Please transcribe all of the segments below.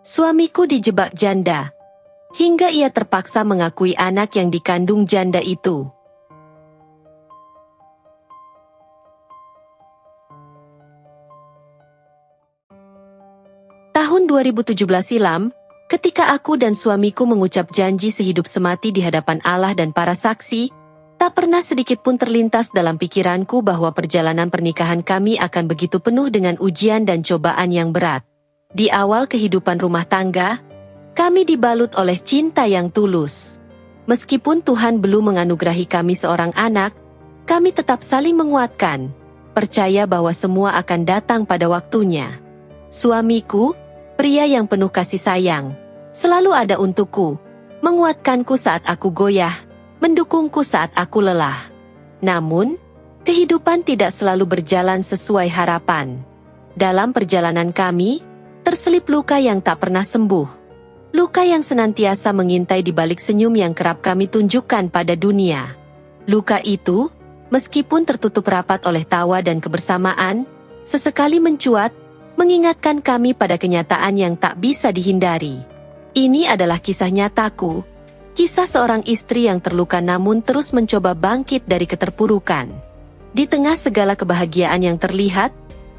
Suamiku dijebak janda, hingga ia terpaksa mengakui anak yang dikandung janda itu. Tahun 2017 silam, ketika aku dan suamiku mengucap janji sehidup semati di hadapan Allah dan para saksi, tak pernah sedikit pun terlintas dalam pikiranku bahwa perjalanan pernikahan kami akan begitu penuh dengan ujian dan cobaan yang berat. Di awal kehidupan rumah tangga, kami dibalut oleh cinta yang tulus. Meskipun Tuhan belum menganugerahi kami seorang anak, kami tetap saling menguatkan, percaya bahwa semua akan datang pada waktunya. Suamiku, pria yang penuh kasih sayang, selalu ada untukku, menguatkanku saat aku goyah, mendukungku saat aku lelah. Namun, kehidupan tidak selalu berjalan sesuai harapan. Dalam perjalanan kami, terselip luka yang tak pernah sembuh. Luka yang senantiasa mengintai di balik senyum yang kerap kami tunjukkan pada dunia. Luka itu, meskipun tertutup rapat oleh tawa dan kebersamaan, sesekali mencuat, mengingatkan kami pada kenyataan yang tak bisa dihindari. Ini adalah kisah nyataku, kisah seorang istri yang terluka namun terus mencoba bangkit dari keterpurukan. Di tengah segala kebahagiaan yang terlihat,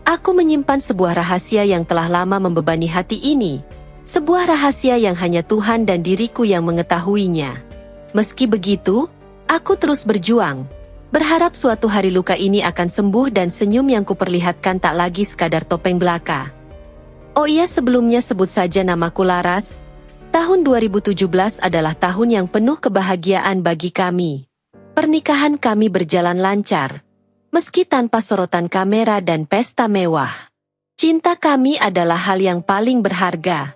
aku menyimpan sebuah rahasia yang telah lama membebani hati ini. Sebuah rahasia yang hanya Tuhan dan diriku yang mengetahuinya. Meski begitu, aku terus berjuang, berharap suatu hari luka ini akan sembuh dan senyum yang kuperlihatkan tak lagi sekadar topeng belaka. Oh iya, sebelumnya sebut saja namaku Laras. Tahun 2017 adalah tahun yang penuh kebahagiaan bagi kami. Pernikahan kami berjalan lancar, meski tanpa sorotan kamera dan pesta mewah. Cinta kami adalah hal yang paling berharga.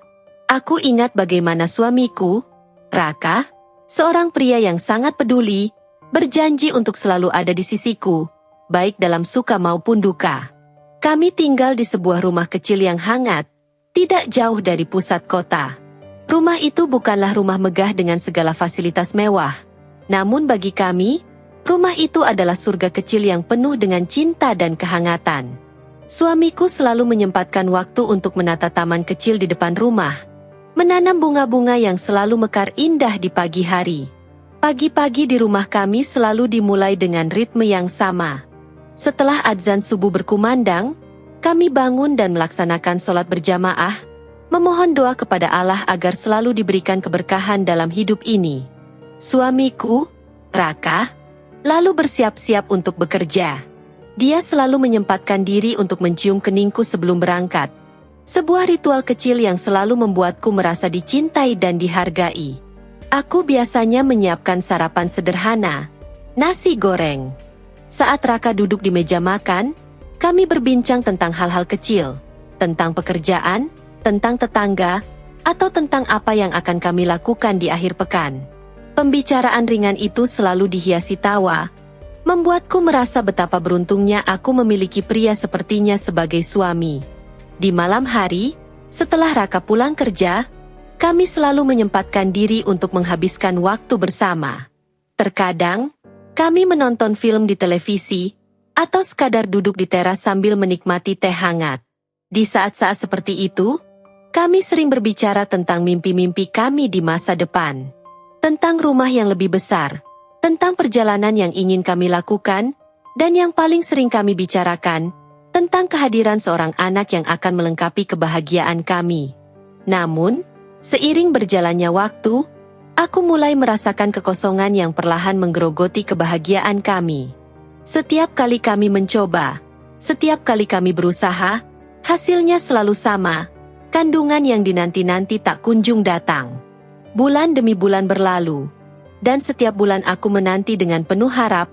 Aku ingat bagaimana suamiku, Raka, seorang pria yang sangat peduli, berjanji untuk selalu ada di sisiku, baik dalam suka maupun duka. Kami tinggal di sebuah rumah kecil yang hangat, tidak jauh dari pusat kota. Rumah itu bukanlah rumah megah dengan segala fasilitas mewah. Namun bagi kami, rumah itu adalah surga kecil yang penuh dengan cinta dan kehangatan. Suamiku selalu menyempatkan waktu untuk menata taman kecil di depan rumah, menanam bunga-bunga yang selalu mekar indah di pagi hari. Pagi-pagi di rumah kami selalu dimulai dengan ritme yang sama. Setelah adzan subuh berkumandang, kami bangun dan melaksanakan sholat berjamaah, memohon doa kepada Allah agar selalu diberikan keberkahan dalam hidup ini. Suamiku, Raka, lalu bersiap-siap untuk bekerja. Dia selalu menyempatkan diri untuk mencium keningku sebelum berangkat. Sebuah ritual kecil yang selalu membuatku merasa dicintai dan dihargai. Aku biasanya menyiapkan sarapan sederhana, nasi goreng. Saat Raka duduk di meja makan, kami berbincang tentang hal-hal kecil, tentang pekerjaan, tentang tetangga, atau tentang apa yang akan kami lakukan di akhir pekan. Pembicaraan ringan itu selalu dihiasi tawa, membuatku merasa betapa beruntungnya aku memiliki pria sepertinya sebagai suami. Di malam hari, setelah Raka pulang kerja, kami selalu menyempatkan diri untuk menghabiskan waktu bersama. Terkadang, kami menonton film di televisi, atau sekadar duduk di teras sambil menikmati teh hangat. Di saat-saat seperti itu, kami sering berbicara tentang mimpi-mimpi kami di masa depan. Tentang rumah yang lebih besar, tentang perjalanan yang ingin kami lakukan, dan yang paling sering kami bicarakan, tentang kehadiran seorang anak yang akan melengkapi kebahagiaan kami. Namun, seiring berjalannya waktu, aku mulai merasakan kekosongan yang perlahan menggerogoti kebahagiaan kami. Setiap kali kami mencoba, setiap kali kami berusaha, hasilnya selalu sama, kandungan yang dinanti-nanti tak kunjung datang. Bulan demi bulan berlalu, dan setiap bulan aku menanti dengan penuh harap,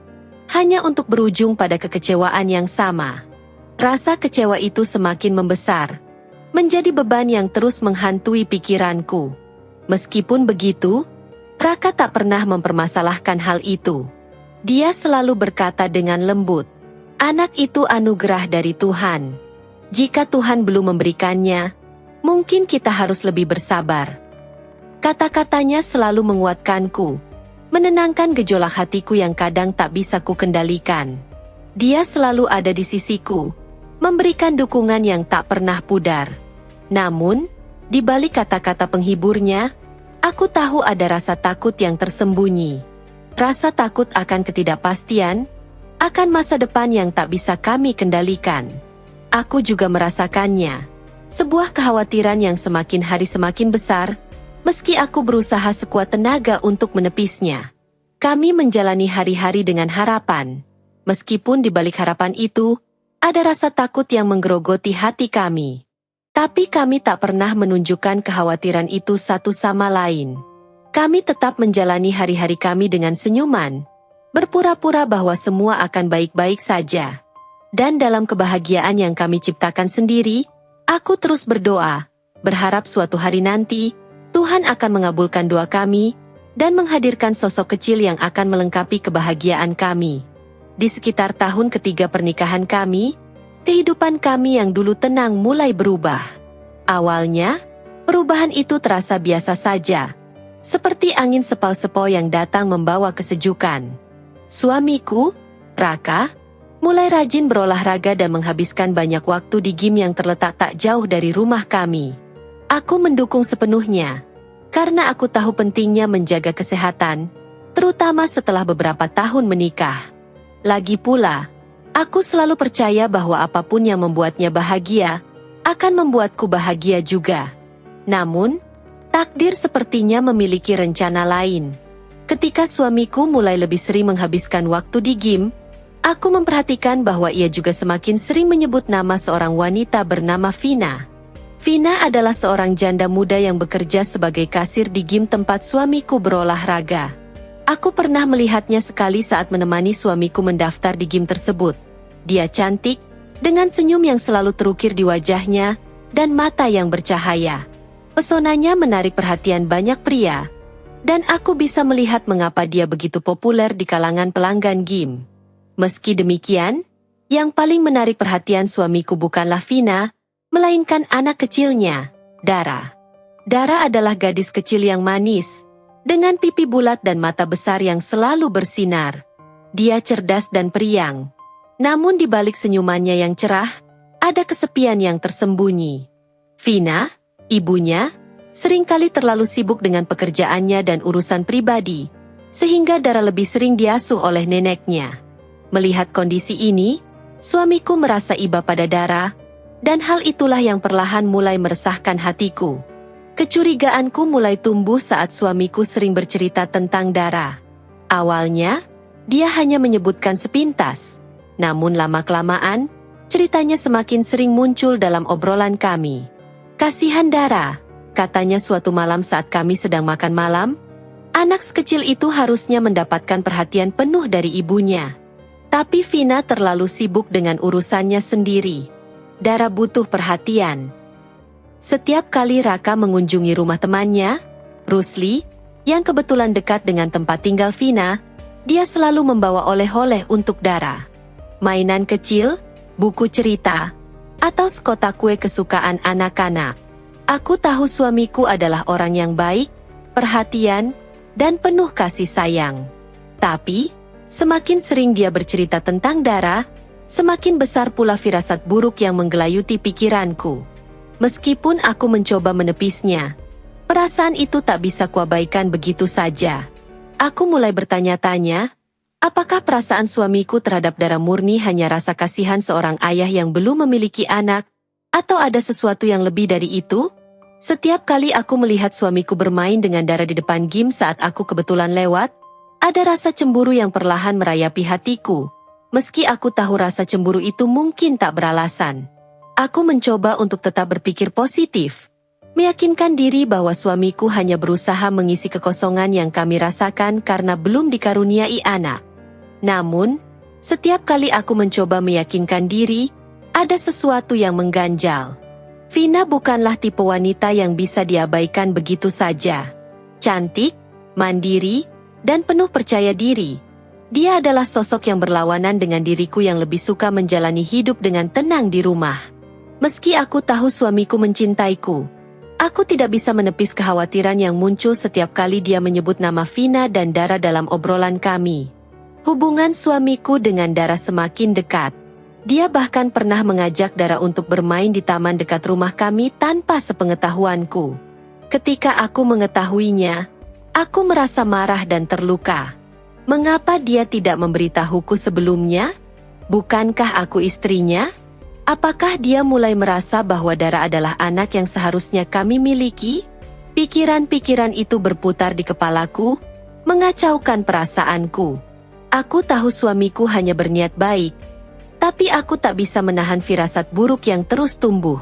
hanya untuk berujung pada kekecewaan yang sama. Rasa kecewa itu semakin membesar, menjadi beban yang terus menghantui pikiranku. Meskipun begitu, Raka tak pernah mempermasalahkan hal itu. Dia selalu berkata dengan lembut, "Anak itu anugerah dari Tuhan. Jika Tuhan belum memberikannya, mungkin kita harus lebih bersabar." Kata-katanya selalu menguatkanku, menenangkan gejolak hatiku yang kadang tak bisa kukendalikan. Dia selalu ada di sisiku, memberikan dukungan yang tak pernah pudar. Namun, Di balik kata-kata penghiburnya, aku tahu ada rasa takut yang tersembunyi. Rasa takut akan ketidakpastian, akan masa depan yang tak bisa kami kendalikan. Aku juga merasakannya. Sebuah kekhawatiran yang semakin hari semakin besar, meski aku berusaha sekuat tenaga untuk menepisnya. Kami menjalani hari-hari dengan harapan. Meskipun di balik harapan itu, ada rasa takut yang menggerogoti hati kami. Tapi kami tak pernah menunjukkan kekhawatiran itu satu sama lain. Kami tetap menjalani hari-hari kami dengan senyuman, berpura-pura bahwa semua akan baik-baik saja. Dan dalam kebahagiaan yang kami ciptakan sendiri, aku terus berdoa, berharap suatu hari nanti, Tuhan akan mengabulkan doa kami, dan menghadirkan sosok kecil yang akan melengkapi kebahagiaan kami. Di sekitar tahun ketiga pernikahan kami, kehidupan kami yang dulu tenang mulai berubah. Awalnya, perubahan itu terasa biasa saja, seperti angin sepau-sepau yang datang membawa kesejukan. Suamiku, Raka, mulai rajin berolahraga dan menghabiskan banyak waktu di gym yang terletak tak jauh dari rumah kami. Aku mendukung sepenuhnya, karena aku tahu pentingnya menjaga kesehatan, terutama setelah beberapa tahun menikah. Lagi pula, aku selalu percaya bahwa apapun yang membuatnya bahagia, akan membuatku bahagia juga. Namun, takdir sepertinya memiliki rencana lain. Ketika suamiku mulai lebih sering menghabiskan waktu di gym, aku memperhatikan bahwa ia juga semakin sering menyebut nama seorang wanita bernama Vina. Vina adalah seorang janda muda yang bekerja sebagai kasir di gym tempat suamiku berolahraga. Aku pernah melihatnya sekali saat menemani suamiku mendaftar di gym tersebut. Dia cantik, dengan senyum yang selalu terukir di wajahnya, dan mata yang bercahaya. Pesonanya menarik perhatian banyak pria, dan aku bisa melihat mengapa dia begitu populer di kalangan pelanggan gym. Meski demikian, yang paling menarik perhatian suamiku bukanlah Vina, melainkan anak kecilnya, Dara. Dara adalah gadis kecil yang manis, dengan pipi bulat dan mata besar yang selalu bersinar. Dia cerdas dan periang. Namun di balik senyumannya yang cerah, ada kesepian yang tersembunyi. Vina, ibunya, seringkali terlalu sibuk dengan pekerjaannya dan urusan pribadi, sehingga Dara lebih sering diasuh oleh neneknya. Melihat kondisi ini, suamiku merasa iba pada Dara, dan hal itulah yang perlahan mulai meresahkan hatiku. Kecurigaanku mulai tumbuh saat suamiku sering bercerita tentang Dara. Awalnya, dia hanya menyebutkan sepintas, namun lama-kelamaan, ceritanya semakin sering muncul dalam obrolan kami. "Kasihan Dara," katanya suatu malam saat kami sedang makan malam, "anak sekecil itu harusnya mendapatkan perhatian penuh dari ibunya. Tapi Vina terlalu sibuk dengan urusannya sendiri. Dara butuh perhatian." Setiap kali Raka mengunjungi rumah temannya, Rusli, yang kebetulan dekat dengan tempat tinggal Vina, dia selalu membawa oleh-oleh untuk Dara. Mainan kecil, buku cerita, atau sekotak kue kesukaan anak-anak. Aku tahu suamiku adalah orang yang baik, perhatian, dan penuh kasih sayang. Tapi, semakin sering dia bercerita tentang Dara, semakin besar pula firasat buruk yang menggelayuti pikiranku. Meskipun aku mencoba menepisnya, perasaan itu tak bisa kuabaikan begitu saja. Aku mulai bertanya-tanya, apakah perasaan suamiku terhadap Dara murni hanya rasa kasihan seorang ayah yang belum memiliki anak, atau ada sesuatu yang lebih dari itu? Setiap kali aku melihat suamiku bermain dengan Dara di depan gym saat aku kebetulan lewat, ada rasa cemburu yang perlahan merayapi hatiku. Meski aku tahu rasa cemburu itu mungkin tak beralasan. Aku mencoba untuk tetap berpikir positif, meyakinkan diri bahwa suamiku hanya berusaha mengisi kekosongan yang kami rasakan karena belum dikaruniai anak. Namun, setiap kali aku mencoba meyakinkan diri, ada sesuatu yang mengganjal. Vina bukanlah tipe wanita yang bisa diabaikan begitu saja. Cantik, mandiri, dan penuh percaya diri. Dia adalah sosok yang berlawanan dengan diriku yang lebih suka menjalani hidup dengan tenang di rumah. Meski aku tahu suamiku mencintaiku, aku tidak bisa menepis kekhawatiran yang muncul setiap kali dia menyebut nama Vina dan Dara dalam obrolan kami. Hubungan suamiku dengan Dara semakin dekat. Dia bahkan pernah mengajak Dara untuk bermain di taman dekat rumah kami tanpa sepengetahuanku. Ketika aku mengetahuinya, aku merasa marah dan terluka. Mengapa dia tidak memberitahuku sebelumnya? Bukankah aku istrinya? Apakah dia mulai merasa bahwa Dara adalah anak yang seharusnya kami miliki? Pikiran-pikiran itu berputar di kepalaku, mengacaukan perasaanku. Aku tahu suamiku hanya berniat baik, tapi aku tak bisa menahan firasat buruk yang terus tumbuh.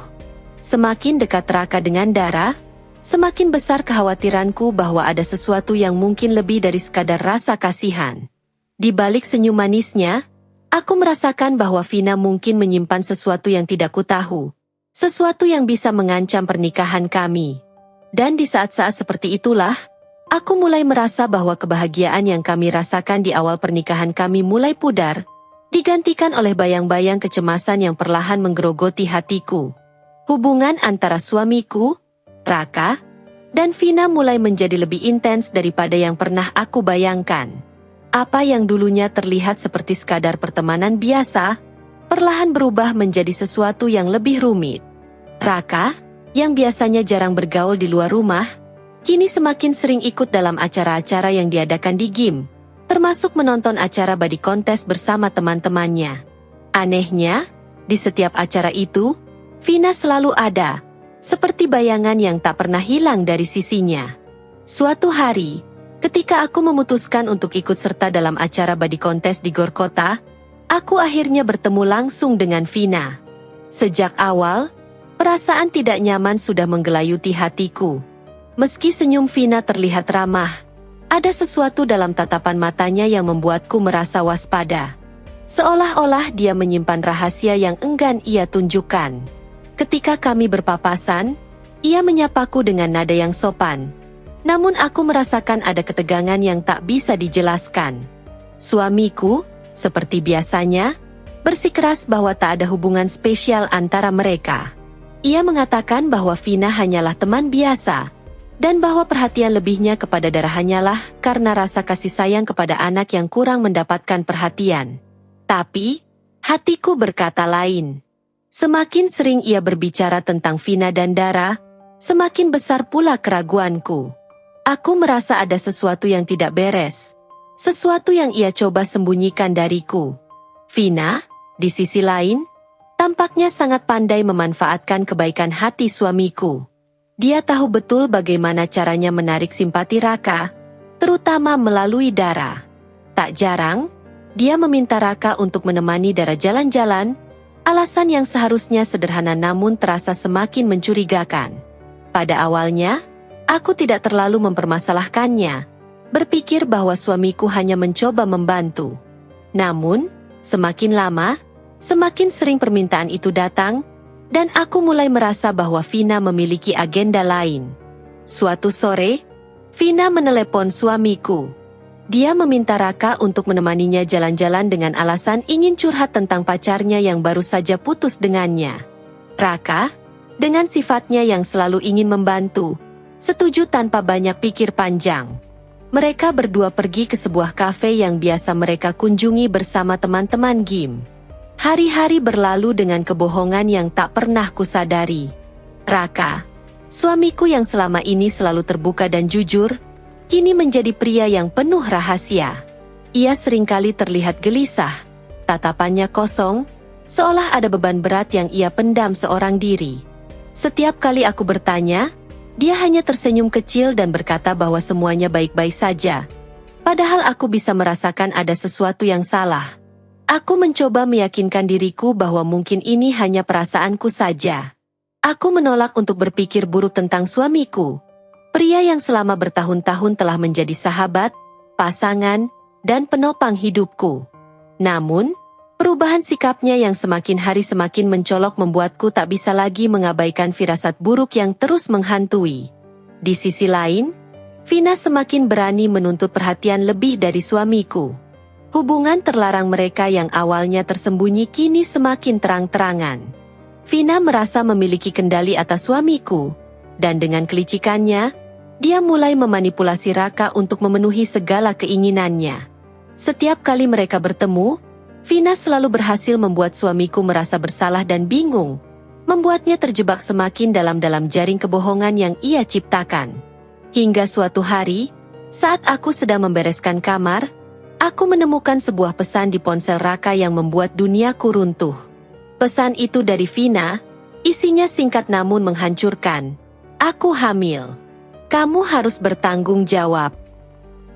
Semakin dekat Raka dengan Dara, semakin besar kekhawatiranku bahwa ada sesuatu yang mungkin lebih dari sekadar rasa kasihan. Di balik senyum manisnya, aku merasakan bahwa Vina mungkin menyimpan sesuatu yang tidak kutahu. Sesuatu yang bisa mengancam pernikahan kami. Dan di saat-saat seperti itulah, aku mulai merasa bahwa kebahagiaan yang kami rasakan di awal pernikahan kami mulai pudar, digantikan oleh bayang-bayang kecemasan yang perlahan menggerogoti hatiku. Hubungan antara suamiku, Raka, dan Vina mulai menjadi lebih intens daripada yang pernah aku bayangkan. Apa yang dulunya terlihat seperti sekadar pertemanan biasa, perlahan berubah menjadi sesuatu yang lebih rumit. Raka, yang biasanya jarang bergaul di luar rumah, kini semakin sering ikut dalam acara-acara yang diadakan di gym, termasuk menonton acara body contest bersama teman-temannya. Anehnya, di setiap acara itu, Vina selalu ada, seperti bayangan yang tak pernah hilang dari sisinya. Suatu hari, ketika aku memutuskan untuk ikut serta dalam acara body contest di Gor Kota, aku akhirnya bertemu langsung dengan Vina. Sejak awal, perasaan tidak nyaman sudah menggelayuti hatiku. Meski senyum Vina terlihat ramah, ada sesuatu dalam tatapan matanya yang membuatku merasa waspada. Seolah-olah dia menyimpan rahasia yang enggan ia tunjukkan. Ketika kami berpapasan, ia menyapaku dengan nada yang sopan. Namun aku merasakan ada ketegangan yang tak bisa dijelaskan. Suamiku, seperti biasanya, bersikeras bahwa tak ada hubungan spesial antara mereka. Ia mengatakan bahwa Vina hanyalah teman biasa, dan bahwa perhatian lebihnya kepada Dara hanyalah karena rasa kasih sayang kepada anak yang kurang mendapatkan perhatian. Tapi, hatiku berkata lain. Semakin sering ia berbicara tentang Vina dan Dara, semakin besar pula keraguanku. Aku merasa ada sesuatu yang tidak beres, sesuatu yang ia coba sembunyikan dariku. Vina, di sisi lain, tampaknya sangat pandai memanfaatkan kebaikan hati suamiku. Dia tahu betul bagaimana caranya menarik simpati Raka, terutama melalui Dara. Tak jarang, dia meminta Raka untuk menemani Dara jalan-jalan, alasan yang seharusnya sederhana namun terasa semakin mencurigakan. Pada awalnya, aku tidak terlalu mempermasalahkannya, berpikir bahwa suamiku hanya mencoba membantu. Namun, semakin lama, semakin sering permintaan itu datang, dan aku mulai merasa bahwa Vina memiliki agenda lain. Suatu sore, Vina menelepon suamiku. Dia meminta Raka untuk menemaninya jalan-jalan dengan alasan ingin curhat tentang pacarnya yang baru saja putus dengannya. Raka, dengan sifatnya yang selalu ingin membantu, setuju tanpa banyak pikir panjang. Mereka berdua pergi ke sebuah kafe yang biasa mereka kunjungi bersama teman-teman gym. Hari-hari berlalu dengan kebohongan yang tak pernah kusadari. Raka, suamiku yang selama ini selalu terbuka dan jujur, kini menjadi pria yang penuh rahasia. Ia seringkali terlihat gelisah, tatapannya kosong, seolah ada beban berat yang ia pendam seorang diri. Setiap kali aku bertanya, dia hanya tersenyum kecil dan berkata bahwa semuanya baik-baik saja. Padahal aku bisa merasakan ada sesuatu yang salah. Aku mencoba meyakinkan diriku bahwa mungkin ini hanya perasaanku saja. Aku menolak untuk berpikir buruk tentang suamiku, pria yang selama bertahun-tahun telah menjadi sahabat, pasangan, dan penopang hidupku. Namun, perubahan sikapnya yang semakin hari semakin mencolok membuatku tak bisa lagi mengabaikan firasat buruk yang terus menghantui. Di sisi lain, Vina semakin berani menuntut perhatian lebih dari suamiku. Hubungan terlarang mereka yang awalnya tersembunyi kini semakin terang-terangan. Vina merasa memiliki kendali atas suamiku, dan dengan kelicikannya, dia mulai memanipulasi Raka untuk memenuhi segala keinginannya. Setiap kali mereka bertemu, Vina selalu berhasil membuat suamiku merasa bersalah dan bingung, membuatnya terjebak semakin dalam-dalam jaring kebohongan yang ia ciptakan. Hingga suatu hari, saat aku sedang membereskan kamar, aku menemukan sebuah pesan di ponsel Raka yang membuat duniaku runtuh. Pesan itu dari Vina, isinya singkat namun menghancurkan. Aku hamil. Kamu harus bertanggung jawab.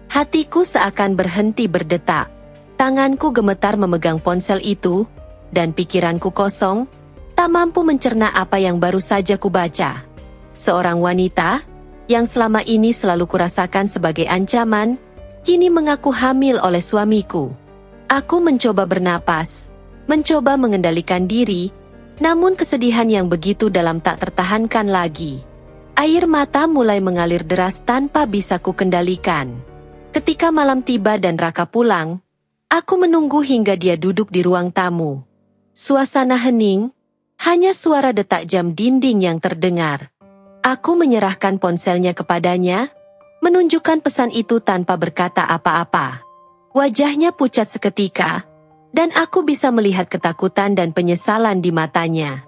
Hatiku seakan berhenti berdetak. Tanganku gemetar memegang ponsel itu, dan pikiranku kosong, tak mampu mencerna apa yang baru saja kubaca. Seorang wanita, yang selama ini selalu kurasakan sebagai ancaman, kini mengaku hamil oleh suamiku. Aku mencoba bernapas, mencoba mengendalikan diri, namun kesedihan yang begitu dalam tak tertahankan lagi. Air mata mulai mengalir deras tanpa bisa kukendalikan. Ketika malam tiba dan Raka pulang, aku menunggu hingga dia duduk di ruang tamu. Suasana hening, hanya suara detak jam dinding yang terdengar. Aku menyerahkan ponselnya kepadanya, menunjukkan pesan itu tanpa berkata apa-apa. Wajahnya pucat seketika, dan aku bisa melihat ketakutan dan penyesalan di matanya.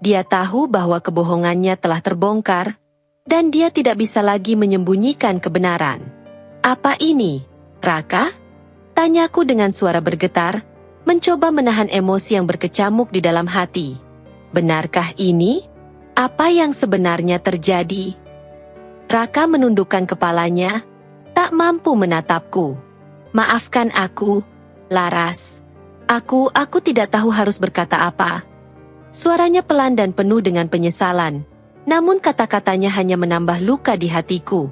Dia tahu bahwa kebohongannya telah terbongkar, dan dia tidak bisa lagi menyembunyikan kebenaran. Apa ini, Raka? Tanyaku dengan suara bergetar, mencoba menahan emosi yang berkecamuk di dalam hati. Benarkah ini? Apa yang sebenarnya terjadi? Raka menundukkan kepalanya, tak mampu menatapku. Maafkan aku, Laras. Aku tidak tahu harus berkata apa. Suaranya pelan dan penuh dengan penyesalan, namun kata-katanya hanya menambah luka di hatiku.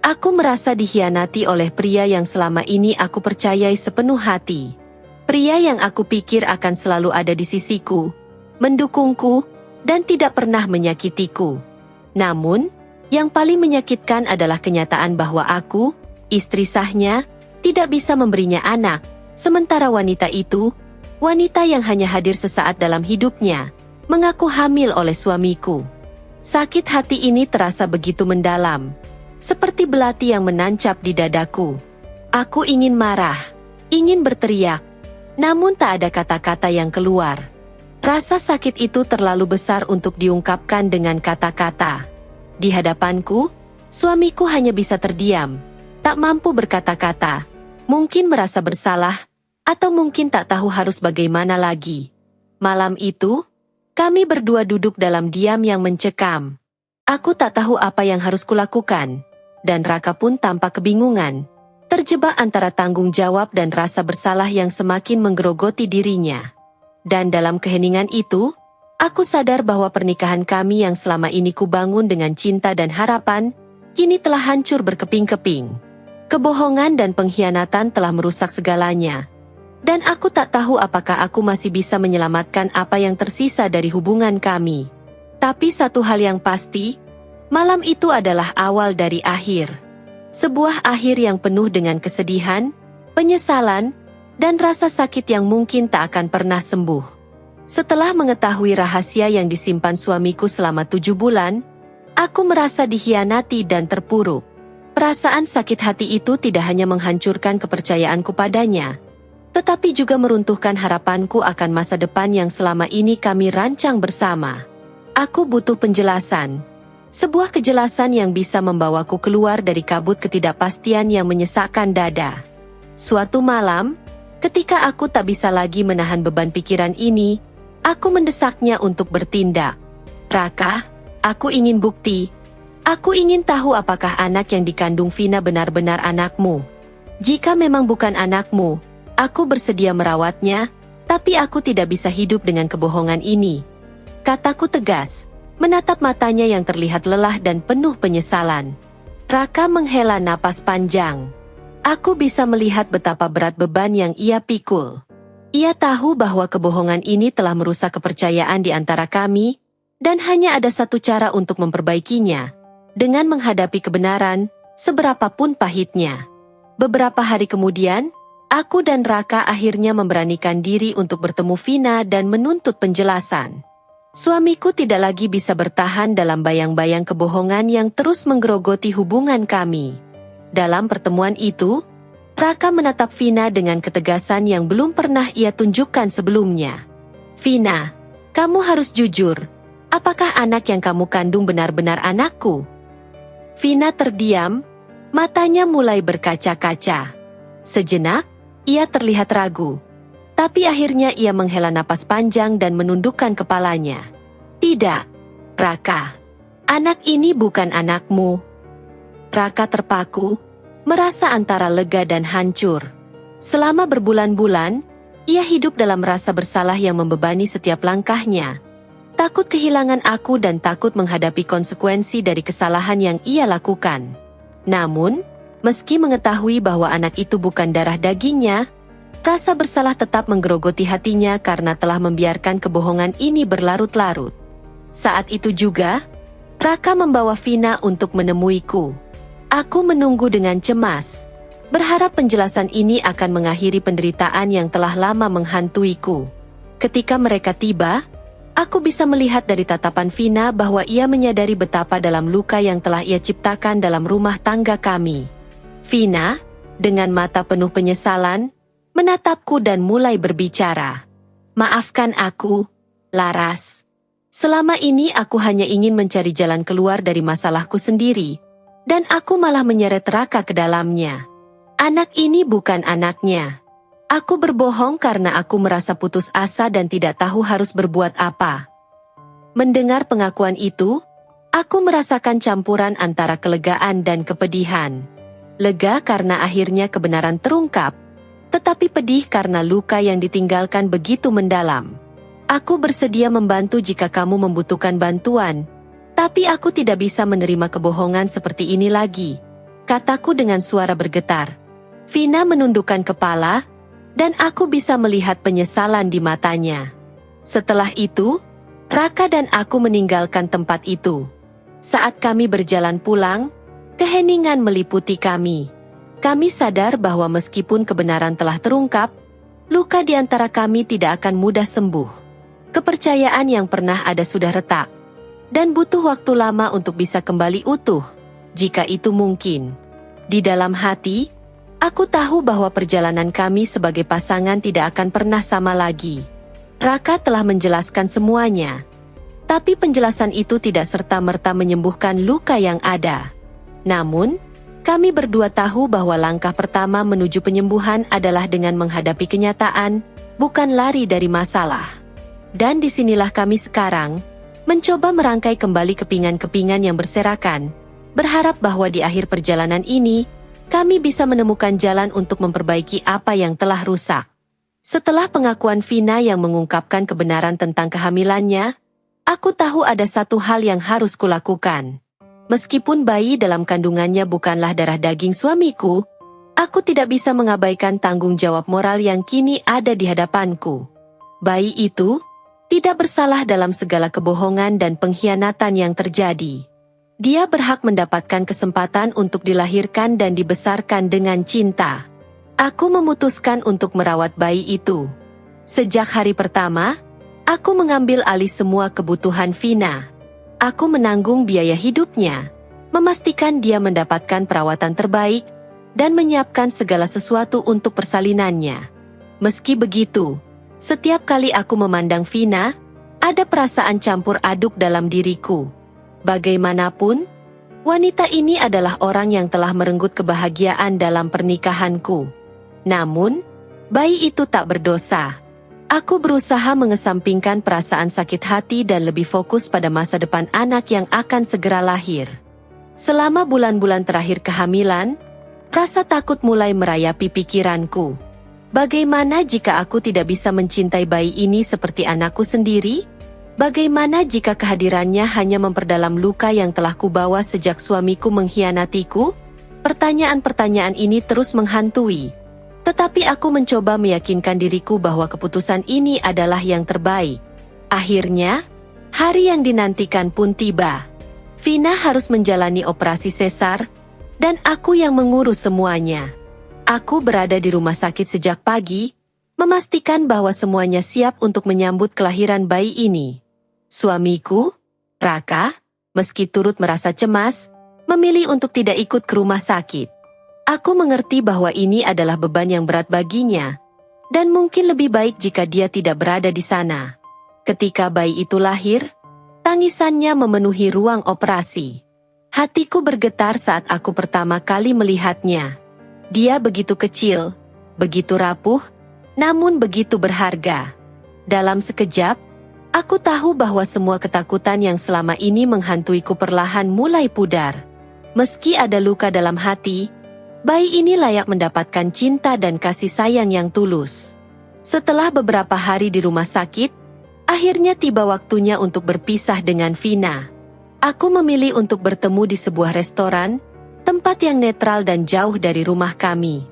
Aku merasa dikhianati oleh pria yang selama ini aku percayai sepenuh hati. Pria yang aku pikir akan selalu ada di sisiku, mendukungku, dan tidak pernah menyakitiku. Namun, yang paling menyakitkan adalah kenyataan bahwa aku, istri sahnya, tidak bisa memberinya anak, sementara wanita itu, wanita yang hanya hadir sesaat dalam hidupnya, mengaku hamil oleh suamiku. Sakit hati ini terasa begitu mendalam, seperti belati yang menancap di dadaku. Aku ingin marah, ingin berteriak, namun tak ada kata-kata yang keluar. Rasa sakit itu terlalu besar untuk diungkapkan dengan kata-kata. Di hadapanku, suamiku hanya bisa terdiam, tak mampu berkata-kata, mungkin merasa bersalah, atau mungkin tak tahu harus bagaimana lagi. Malam itu, kami berdua duduk dalam diam yang mencekam. Aku tak tahu apa yang harus kulakukan, dan Raka pun tampak kebingungan, terjebak antara tanggung jawab dan rasa bersalah yang semakin menggerogoti dirinya. Dan dalam keheningan itu, aku sadar bahwa pernikahan kami yang selama ini kubangun dengan cinta dan harapan, kini telah hancur berkeping-keping. Kebohongan dan pengkhianatan telah merusak segalanya. Dan aku tak tahu apakah aku masih bisa menyelamatkan apa yang tersisa dari hubungan kami. Tapi satu hal yang pasti, malam itu adalah awal dari akhir. Sebuah akhir yang penuh dengan kesedihan, penyesalan, dan rasa sakit yang mungkin tak akan pernah sembuh. Setelah mengetahui rahasia yang disimpan suamiku selama 7 bulan, aku merasa dikhianati dan terpuruk. Perasaan sakit hati itu tidak hanya menghancurkan kepercayaanku padanya, tetapi juga meruntuhkan harapanku akan masa depan yang selama ini kami rancang bersama. Aku butuh penjelasan. Sebuah kejelasan yang bisa membawaku keluar dari kabut ketidakpastian yang menyesakkan dada. Suatu malam, ketika aku tak bisa lagi menahan beban pikiran ini, aku mendesaknya untuk bertindak. Raka, aku ingin bukti. Aku ingin tahu apakah anak yang dikandung Vina benar-benar anakmu. Jika memang bukan anakmu, aku bersedia merawatnya, tapi aku tidak bisa hidup dengan kebohongan ini. Kataku tegas, menatap matanya yang terlihat lelah dan penuh penyesalan. Raka menghela napas panjang. Aku bisa melihat betapa berat beban yang ia pikul. Ia tahu bahwa kebohongan ini telah merusak kepercayaan di antara kami, dan hanya ada satu cara untuk memperbaikinya, dengan menghadapi kebenaran, seberapapun pahitnya. Beberapa hari kemudian, aku dan Raka akhirnya memberanikan diri untuk bertemu Vina dan menuntut penjelasan. Suamiku tidak lagi bisa bertahan dalam bayang-bayang kebohongan yang terus menggerogoti hubungan kami. Dalam pertemuan itu, Raka menatap Vina dengan ketegasan yang belum pernah ia tunjukkan sebelumnya. Vina, kamu harus jujur. Apakah anak yang kamu kandung benar-benar anakku? Vina terdiam, matanya mulai berkaca-kaca. Sejenak, ia terlihat ragu. Tapi akhirnya ia menghela napas panjang dan menundukkan kepalanya. Tidak, Raka. Anak ini bukan anakmu. Raka terpaku, merasa antara lega dan hancur. Selama berbulan-bulan, ia hidup dalam rasa bersalah yang membebani setiap langkahnya. Takut kehilangan aku dan takut menghadapi konsekuensi dari kesalahan yang ia lakukan. Namun, meski mengetahui bahwa anak itu bukan darah dagingnya, rasa bersalah tetap menggerogoti hatinya karena telah membiarkan kebohongan ini berlarut-larut. Saat itu juga, Raka membawa Vina untuk menemuiku. Aku menunggu dengan cemas, berharap penjelasan ini akan mengakhiri penderitaan yang telah lama menghantuiku. Ketika mereka tiba, aku bisa melihat dari tatapan Vina bahwa ia menyadari betapa dalam luka yang telah ia ciptakan dalam rumah tangga kami. Vina, dengan mata penuh penyesalan, menatapku dan mulai berbicara. Maafkan aku, Laras. Selama ini aku hanya ingin mencari jalan keluar dari masalahku sendiri, dan aku malah menyeret Raka ke dalamnya. Anak ini bukan anaknya. Aku berbohong karena aku merasa putus asa dan tidak tahu harus berbuat apa. Mendengar pengakuan itu, aku merasakan campuran antara kelegaan dan kepedihan. Lega karena akhirnya kebenaran terungkap, tetapi pedih karena luka yang ditinggalkan begitu mendalam. Aku bersedia membantu jika kamu membutuhkan bantuan, tapi aku tidak bisa menerima kebohongan seperti ini lagi, kataku dengan suara bergetar. Vina menundukkan kepala, dan aku bisa melihat penyesalan di matanya. Setelah itu, Raka dan aku meninggalkan tempat itu. Saat kami berjalan pulang, keheningan meliputi kami. Kami sadar bahwa meskipun kebenaran telah terungkap, luka di antara kami tidak akan mudah sembuh. Kepercayaan yang pernah ada sudah retak, dan butuh waktu lama untuk bisa kembali utuh, jika itu mungkin. Di dalam hati, aku tahu bahwa perjalanan kami sebagai pasangan tidak akan pernah sama lagi. Raka telah menjelaskan semuanya, tapi penjelasan itu tidak serta-merta menyembuhkan luka yang ada. Namun, kami berdua tahu bahwa langkah pertama menuju penyembuhan adalah dengan menghadapi kenyataan, bukan lari dari masalah. Dan disinilah kami sekarang, mencoba merangkai kembali kepingan-kepingan yang berserakan, berharap bahwa di akhir perjalanan ini, kami bisa menemukan jalan untuk memperbaiki apa yang telah rusak. Setelah pengakuan Vina yang mengungkapkan kebenaran tentang kehamilannya, aku tahu ada satu hal yang harus kulakukan. Meskipun bayi dalam kandungannya bukanlah darah daging suamiku, aku tidak bisa mengabaikan tanggung jawab moral yang kini ada di hadapanku. Bayi itu tidak bersalah dalam segala kebohongan dan pengkhianatan yang terjadi. Dia berhak mendapatkan kesempatan untuk dilahirkan dan dibesarkan dengan cinta. Aku memutuskan untuk merawat bayi itu. Sejak hari pertama, aku mengambil alih semua kebutuhan Vina. Aku menanggung biaya hidupnya, memastikan dia mendapatkan perawatan terbaik, dan menyiapkan segala sesuatu untuk persalinannya. Meski begitu, setiap kali aku memandang Vina, ada perasaan campur aduk dalam diriku. Bagaimanapun, wanita ini adalah orang yang telah merenggut kebahagiaan dalam pernikahanku. Namun, bayi itu tak berdosa. Aku berusaha mengesampingkan perasaan sakit hati dan lebih fokus pada masa depan anak yang akan segera lahir. Selama bulan-bulan terakhir kehamilan, rasa takut mulai merayapi pikiranku. Bagaimana jika aku tidak bisa mencintai bayi ini seperti anakku sendiri? Bagaimana jika kehadirannya hanya memperdalam luka yang telah kubawa sejak suamiku mengkhianatiku? Pertanyaan-pertanyaan ini terus menghantui. Tetapi aku mencoba meyakinkan diriku bahwa keputusan ini adalah yang terbaik. Akhirnya, hari yang dinantikan pun tiba. Vina harus menjalani operasi sesar, dan aku yang mengurus semuanya. Aku berada di rumah sakit sejak pagi, memastikan bahwa semuanya siap untuk menyambut kelahiran bayi ini. Suamiku, Raka, meski turut merasa cemas, memilih untuk tidak ikut ke rumah sakit. Aku mengerti bahwa ini adalah beban yang berat baginya, dan mungkin lebih baik jika dia tidak berada di sana. Ketika bayi itu lahir, tangisannya memenuhi ruang operasi. Hatiku bergetar saat aku pertama kali melihatnya. Dia begitu kecil, begitu rapuh, namun begitu berharga. Dalam sekejap, aku tahu bahwa semua ketakutan yang selama ini menghantuiku perlahan mulai pudar. Meski ada luka dalam hati, bayi ini layak mendapatkan cinta dan kasih sayang yang tulus. Setelah beberapa hari di rumah sakit, akhirnya tiba waktunya untuk berpisah dengan Vina. Aku memilih untuk bertemu di sebuah restoran, tempat yang netral dan jauh dari rumah kami.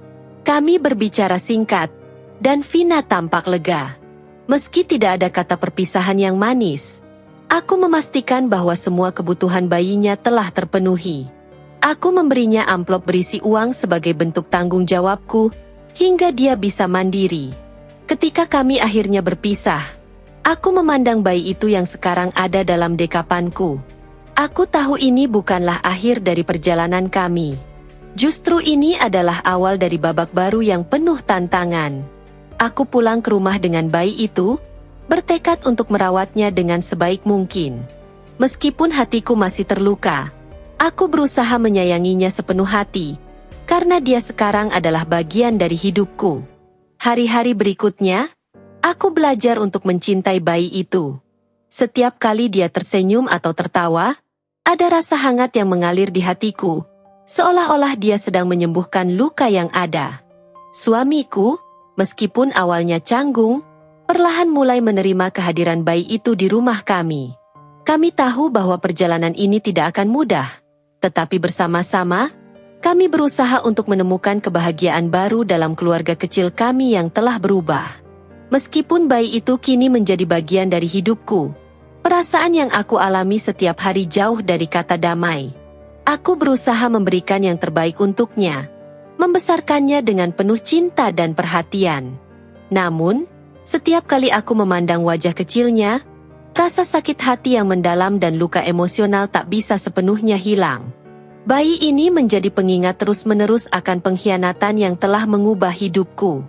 Kami berbicara singkat, dan Vina tampak lega. Meski tidak ada kata perpisahan yang manis, aku memastikan bahwa semua kebutuhan bayinya telah terpenuhi. Aku memberinya amplop berisi uang sebagai bentuk tanggung jawabku, hingga dia bisa mandiri. Ketika kami akhirnya berpisah, aku memandang bayi itu yang sekarang ada dalam dekapanku. Aku tahu ini bukanlah akhir dari perjalanan kami. Justru ini adalah awal dari babak baru yang penuh tantangan. Aku pulang ke rumah dengan bayi itu, bertekad untuk merawatnya dengan sebaik mungkin. Meskipun hatiku masih terluka, aku berusaha menyayanginya sepenuh hati, karena dia sekarang adalah bagian dari hidupku. Hari-hari berikutnya, aku belajar untuk mencintai bayi itu. Setiap kali dia tersenyum atau tertawa, ada rasa hangat yang mengalir di hatiku, seolah-olah dia sedang menyembuhkan luka yang ada. Suamiku, meskipun awalnya canggung, perlahan mulai menerima kehadiran bayi itu di rumah kami. Kami tahu bahwa perjalanan ini tidak akan mudah. Tetapi bersama-sama, kami berusaha untuk menemukan kebahagiaan baru dalam keluarga kecil kami yang telah berubah. Meskipun bayi itu kini menjadi bagian dari hidupku, perasaan yang aku alami setiap hari jauh dari kata damai. Aku berusaha memberikan yang terbaik untuknya, membesarkannya dengan penuh cinta dan perhatian. Namun, setiap kali aku memandang wajah kecilnya, rasa sakit hati yang mendalam dan luka emosional tak bisa sepenuhnya hilang. Bayi ini menjadi pengingat terus-menerus akan pengkhianatan yang telah mengubah hidupku.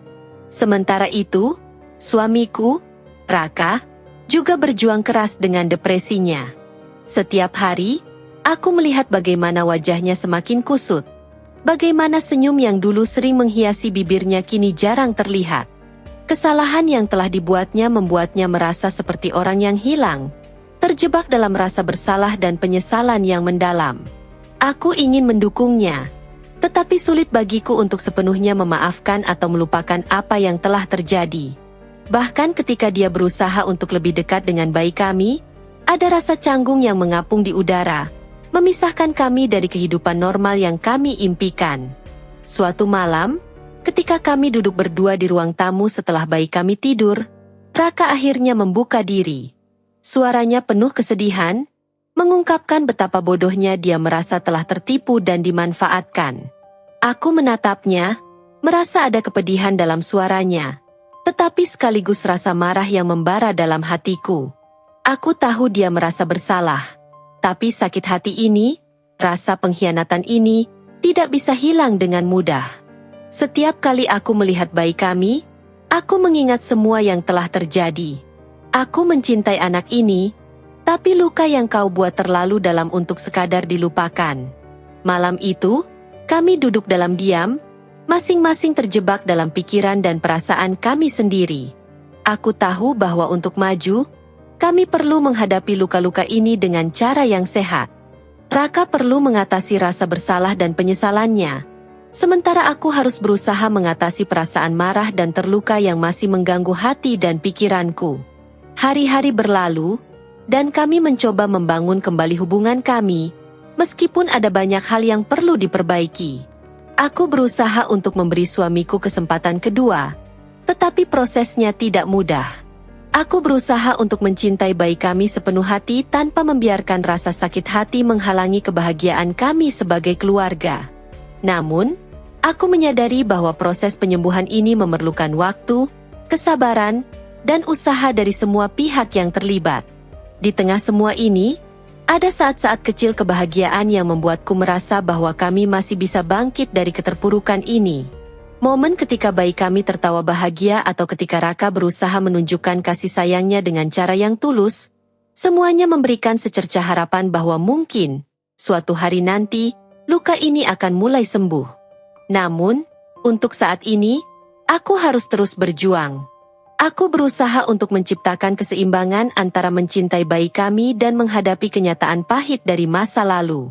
Sementara itu, suamiku, Raka, juga berjuang keras dengan depresinya. Setiap hari, aku melihat bagaimana wajahnya semakin kusut. Bagaimana senyum yang dulu sering menghiasi bibirnya kini jarang terlihat. Kesalahan yang telah dibuatnya membuatnya merasa seperti orang yang hilang, terjebak dalam rasa bersalah dan penyesalan yang mendalam. Aku ingin mendukungnya, tetapi sulit bagiku untuk sepenuhnya memaafkan atau melupakan apa yang telah terjadi. Bahkan ketika dia berusaha untuk lebih dekat dengan bayi kami, ada rasa canggung yang mengapung di udara, memisahkan kami dari kehidupan normal yang kami impikan. Suatu malam, ketika kami duduk berdua di ruang tamu setelah bayi kami tidur, Raka akhirnya membuka diri. Suaranya penuh kesedihan, mengungkapkan betapa bodohnya dia merasa telah tertipu dan dimanfaatkan. Aku menatapnya, merasa ada kepedihan dalam suaranya, tetapi sekaligus rasa marah yang membara dalam hatiku. Aku tahu dia merasa bersalah, tapi sakit hati ini, rasa pengkhianatan ini, tidak bisa hilang dengan mudah. Setiap kali aku melihat bayi kami, aku mengingat semua yang telah terjadi. Aku mencintai anak ini, tapi luka yang kau buat terlalu dalam untuk sekadar dilupakan. Malam itu, kami duduk dalam diam, masing-masing terjebak dalam pikiran dan perasaan kami sendiri. Aku tahu bahwa untuk maju, kami perlu menghadapi luka-luka ini dengan cara yang sehat. Raka perlu mengatasi rasa bersalah dan penyesalannya, sementara aku harus berusaha mengatasi perasaan marah dan terluka yang masih mengganggu hati dan pikiranku. Hari-hari berlalu, dan kami mencoba membangun kembali hubungan kami, meskipun ada banyak hal yang perlu diperbaiki. Aku berusaha untuk memberi suamiku kesempatan kedua, tetapi prosesnya tidak mudah. Aku berusaha untuk mencintai bayi kami sepenuh hati tanpa membiarkan rasa sakit hati menghalangi kebahagiaan kami sebagai keluarga. Namun, aku menyadari bahwa proses penyembuhan ini memerlukan waktu, kesabaran, dan usaha dari semua pihak yang terlibat. Di tengah semua ini, Ada saat-saat kecil kebahagiaan yang membuatku merasa bahwa kami masih bisa bangkit dari keterpurukan ini. Momen ketika bayi kami tertawa bahagia atau ketika Raka berusaha menunjukkan kasih sayangnya dengan cara yang tulus, semuanya memberikan secercah harapan bahwa mungkin, suatu hari nanti, luka ini akan mulai sembuh. Namun, untuk saat ini, aku harus terus berjuang. Aku berusaha untuk menciptakan keseimbangan antara mencintai bayi kami dan menghadapi kenyataan pahit dari masa lalu.